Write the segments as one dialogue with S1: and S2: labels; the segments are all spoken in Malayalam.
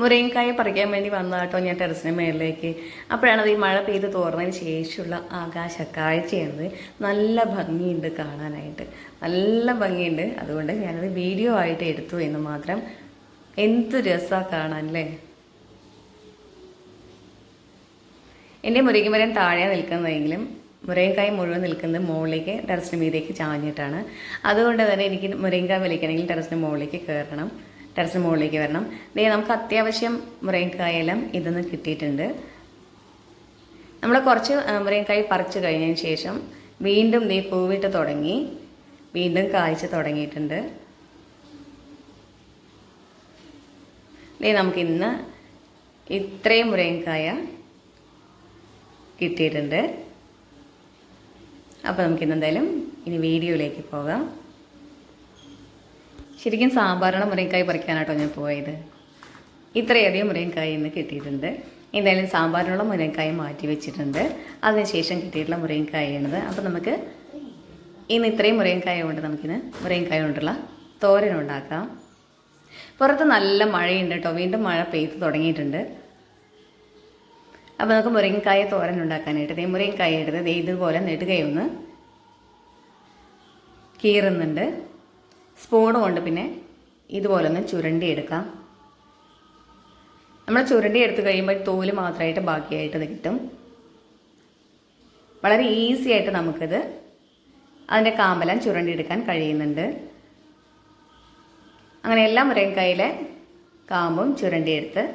S1: മുരിങ്ങക്കായ പറിക്കാൻ വേണ്ടി വന്ന കേട്ടോ ഞാൻ ടെറസിന് മേളിലേക്ക്. അപ്പോഴാണ് ഈ മഴ പെയ്ത് തോർന്നതിന് ശേഷമുള്ള ആകാശക്കാഴ്ചയാണത്. നല്ല ഭംഗിയുണ്ട് കാണാനായിട്ട്, നല്ല ഭംഗിയുണ്ട്. അതുകൊണ്ട് ഞാനത് വീഡിയോ ആയിട്ട് എടുത്തു എന്ന് മാത്രം. എന്ത് രസമാണ് കാണാൻ അല്ലേ. എൻ്റെ മുരിങ്ങമരം താഴെ നിൽക്കുന്നതെങ്കിലും മുരിങ്ങക്കായ മുഴുവൻ നിൽക്കുന്നത് മുകളിലേക്ക് ടെറസിന് മീതേക്ക് ചാഞ്ഞിട്ടാണ്. അതുകൊണ്ട് തന്നെ എനിക്ക് മുരിങ്ങക്കായ വലിക്കണമെങ്കിൽ ടെറസിന് മുകളിലേക്ക് കയറണം, ടെറസിന് മുകളിലേക്ക് വരണം. നമുക്ക് അത്യാവശ്യം മുരിങ്ങക്കായെല്ലാം ഇതൊന്ന് കിട്ടിയിട്ടുണ്ട്. നമ്മൾ കുറച്ച് മുരിങ്ങക്കായ പറിച്ച് കഴിഞ്ഞതിന് ശേഷം വീണ്ടും പൂവിട്ട് തുടങ്ങി, വീണ്ടും കായ്ച്ച് തുടങ്ങിയിട്ടുണ്ട്. നമുക്കിന്ന് ഇത്രയും മുരിങ്ങക്കായ കിട്ടിയിട്ടുണ്ട്. അപ്പോൾ നമുക്കിന്ന് എന്തായാലും ഇനി വീഡിയോയിലേക്ക് പോകാം. ശരിക്കും സാമ്പാറിന് മുരിങ്ങക്കായ പറിക്കാനാട്ടോ ഞാൻ പോയത്. ഇത്രയധികം മുരിങ്ങക്കായ ഇന്ന് കിട്ടിയിട്ടുണ്ട്. എന്തായാലും സാമ്പാറിനുള്ള മുരിങ്ങക്കായ മാറ്റി വെച്ചിട്ടുണ്ട്. അതിനുശേഷം കിട്ടിയിട്ടുള്ള മുരിങ്ങക്കായാണിത്. അപ്പോൾ നമുക്ക് ഇന്ന് ഇത്രയും മുരിങ്ങക്കായ കൊണ്ട് നമുക്കിന്ന് മുരിങ്ങക്കായ കൊണ്ടുള്ള തോരൻ ഉണ്ടാക്കാം. പുറത്ത് നല്ല മഴയുണ്ട് കേട്ടോ, വീണ്ടും മഴ പെയ്ത് തുടങ്ങിയിട്ടുണ്ട്. അപ്പോൾ നമുക്ക് മുരിങ്ങക്കായ തോരൻ ഉണ്ടാക്കാനായിട്ട് മുരിങ്ങക്കായ എടുത്ത് ഇതുപോലെ നെടുകയൊന്ന് കീറുന്നുണ്ട്. സ്പൂണ് കൊണ്ട് പിന്നെ ഇതുപോലെ ഒന്ന് ചുരണ്ടി എടുക്കാം. നമ്മൾ ചുരണ്ടി എടുത്ത് കഴിയുമ്പോൾ തോല് മാത്രമായിട്ട് ബാക്കിയായിട്ട് കിട്ടും. വളരെ ഈസി ആയിട്ട് നമുക്കിത് അതിൻ്റെ കാമ്പെല്ലാം ചുരണ്ടി എടുക്കാൻ കഴിയുന്നുണ്ട്. അങ്ങനെ എല്ലാ മുരിങ്ങക്കായിലെ കാമ്പും ചുരണ്ടിയെടുത്ത്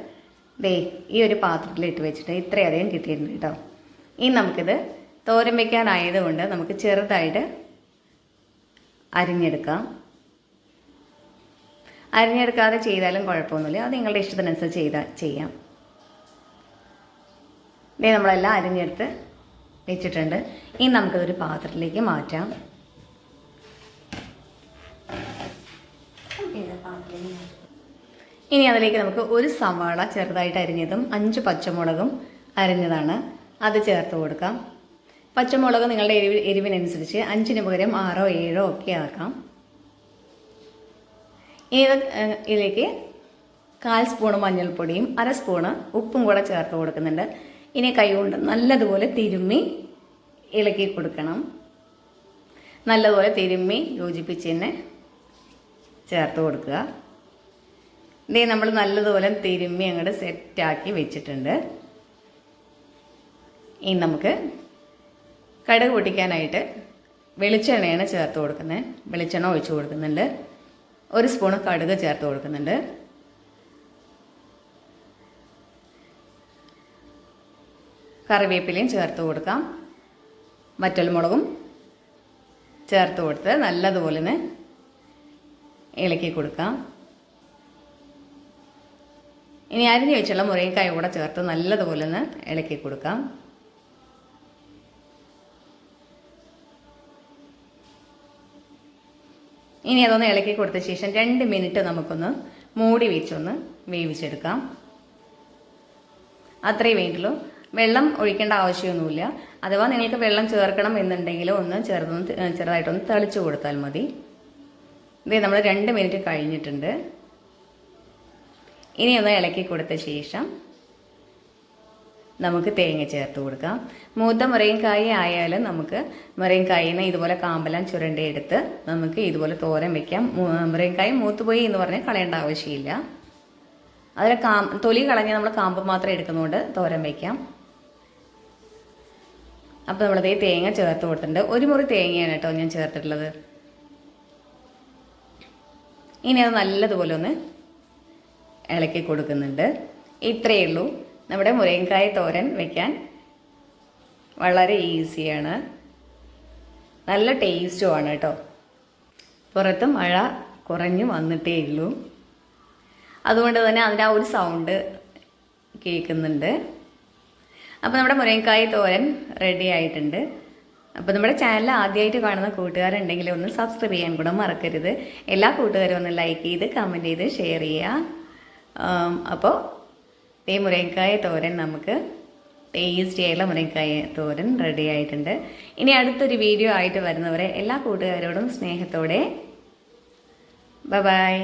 S1: ഈ ഒരു പാത്രത്തിൽ ഇട്ട് വെച്ചിട്ട് ഇത്രയധികം കിട്ടിയിട്ടുണ്ട് കേട്ടോ. ഇനി നമുക്കിത് തോരൻ വയ്ക്കാനായതുകൊണ്ട് നമുക്ക് ചെറുതായിട്ട് അരിഞ്ഞെടുക്കാം. അരിഞ്ഞെടുക്കാതെ ചെയ്താലും കുഴപ്പമൊന്നുമില്ല, അത് നിങ്ങളുടെ ഇഷ്ടത്തിനനുസരിച്ച് ചെയ്യാം. നമ്മളെല്ലാം അരിഞ്ഞെടുത്ത് വെച്ചിട്ടുണ്ട്. ഇനി നമുക്കിതൊരു പാത്രത്തിലേക്ക് മാറ്റാം. ഇനി അതിലേക്ക് നമുക്ക് ഒരു സവാള ചെറുതായിട്ട് അരിഞ്ഞതും 5 പച്ചമുളകും അരിഞ്ഞതാണ് അത് ചേർത്ത് കൊടുക്കാം. പച്ചമുളക് നിങ്ങളുടെ എരിവിനനുസരിച്ച് 5-ന് പകരം 6 7 ഒക്കെ ആക്കാം. ഇതിലേക്ക് 1/4 സ്പൂൺ മഞ്ഞൾപ്പൊടിയും 1/2 സ്പൂണ് ഉപ്പും കൂടെ ചേർത്ത് കൊടുക്കുന്നുണ്ട്. ഇനി കൈകൊണ്ട് നല്ലതുപോലെ തിരുമ്മി ഇളക്കി കൊടുക്കണം. നല്ലതുപോലെ തിരുമ്മി യോജിപ്പിച്ച് തന്നെ ചേർത്ത് കൊടുക്കുക. നമ്മൾ നല്ലതുപോലെ തിരുമ്മി അങ്ങോട്ട് സെറ്റാക്കി വെച്ചിട്ടുണ്ട്. ഇനി നമുക്ക് കടുക് പൊട്ടിക്കാനായിട്ട് വെളിച്ചെണ്ണയാണ് ചേർത്ത് കൊടുക്കുന്നത്. വെളിച്ചെണ്ണ ഒഴിച്ച് കൊടുക്കുന്നുണ്ട്. 1 സ്പൂൺ കടുക് ചേർത്ത് കൊടുക്കുന്നുണ്ട്. കറിവേപ്പിലയും ചേർത്ത് കൊടുക്കാം. വറ്റൽമുളകും ചേർത്ത് കൊടുത്ത് നല്ലതുപോലെ ഇളക്കി കൊടുക്കാം. ഇനി അരിഞ്ഞ് വെച്ചുള്ള മുരിങ്ങക്കായ കൂടെ ചേർത്ത് നല്ലതുപോലെ ഇളക്കി കൊടുക്കാം. ഇനി അതൊന്ന് ഇളക്കി കൊടുത്ത ശേഷം 2 മിനിറ്റ് നമുക്കൊന്ന് മൂടി വെച്ചൊന്ന് വേവിച്ചെടുക്കാം. അത്രയും വേണ്ടുള്ളൂ. വെള്ളം ഒഴിക്കേണ്ട ആവശ്യമൊന്നുമില്ല. അഥവാ നിങ്ങൾക്ക് വെള്ളം ചേർക്കണം എന്നുണ്ടെങ്കിൽ ഒന്ന് ചെറുതായിട്ടൊന്ന് തെളിച്ച് കൊടുത്താൽ മതി. നമ്മൾ 2 മിനിറ്റ് കഴിഞ്ഞിട്ടുണ്ട്. ഇനി ഒന്ന് ഇളക്കി കൊടുത്ത ശേഷം നമുക്ക് തേങ്ങ ചേർത്ത് കൊടുക്കാം. മൂത്ത മുരിങ്ങക്കായ ആയാലും നമുക്ക് മുരിങ്ങക്കായനെ ഇതുപോലെ കാമ്പെല്ലാം ചുരണ്ടിയെടുത്ത് നമുക്ക് ഇതുപോലെ തോരൻ വയ്ക്കാം. മുരിങ്ങക്കായ മൂത്തുപോയി എന്ന് പറഞ്ഞാൽ കളയേണ്ട ആവശ്യമില്ല. അതിൽ തൊലി കളഞ്ഞ് നമ്മൾ കാമ്പ് മാത്രം എടുക്കുന്നതുകൊണ്ട് തോരൻ വയ്ക്കാം. അപ്പോൾ നമ്മളതേ തേങ്ങ ചേർത്ത് കൊടുത്തിട്ടുണ്ട്. 1 മുറി തേങ്ങയാണ് കേട്ടോ ഞാൻ ചേർത്തിട്ടുള്ളത്. ഇനി അത് നല്ലതുപോലെ ഒന്ന് ഇളക്കി കൊടുക്കുന്നുണ്ട്. ഇത്രയേ ഉള്ളൂ. നമ്മുടെ മുരിങ്ങക്കായ തോരൻ വയ്ക്കാൻ വളരെ ഈസിയാണ്, നല്ല ടേസ്റ്റുമാണ് കേട്ടോ. പുറത്ത് മഴ കുറഞ്ഞു വന്നിട്ടേ ഉള്ളൂ, അതുകൊണ്ട് തന്നെ അതിൻ്റെ ആ ഒരു സൗണ്ട് കേൾക്കുന്നുണ്ട്. അപ്പോൾ നമ്മുടെ മുരിങ്ങക്കായ തോരൻ റെഡി ആയിട്ടുണ്ട്. അപ്പോൾ നമ്മുടെ ചാനൽ ആദ്യമായിട്ട് കാണുന്ന കൂട്ടുകാരുണ്ടെങ്കിൽ ഒന്ന് സബ്സ്ക്രൈബ് ചെയ്യാൻ കൂടെ മറക്കരുത്. എല്ലാ കൂട്ടുകാരും ഒന്ന് ലൈക്ക് ചെയ്ത് കമൻറ്റ് ചെയ്ത് ഷെയർ ചെയ്യുക. അപ്പോൾ ഈ മുരിങ്ങക്കായ തോരൻ നമുക്ക് ടേസ്റ്റി ആയിട്ടുള്ള മുരിങ്ങക്കായ തോരൻ റെഡി ആയിട്ടുണ്ട്. ഇനി അടുത്തൊരു വീഡിയോ ആയിട്ട് വരുന്നവരെ എല്ലാ കൂട്ടുകാരോടും സ്നേഹത്തോടെ ബൈ ബൈ.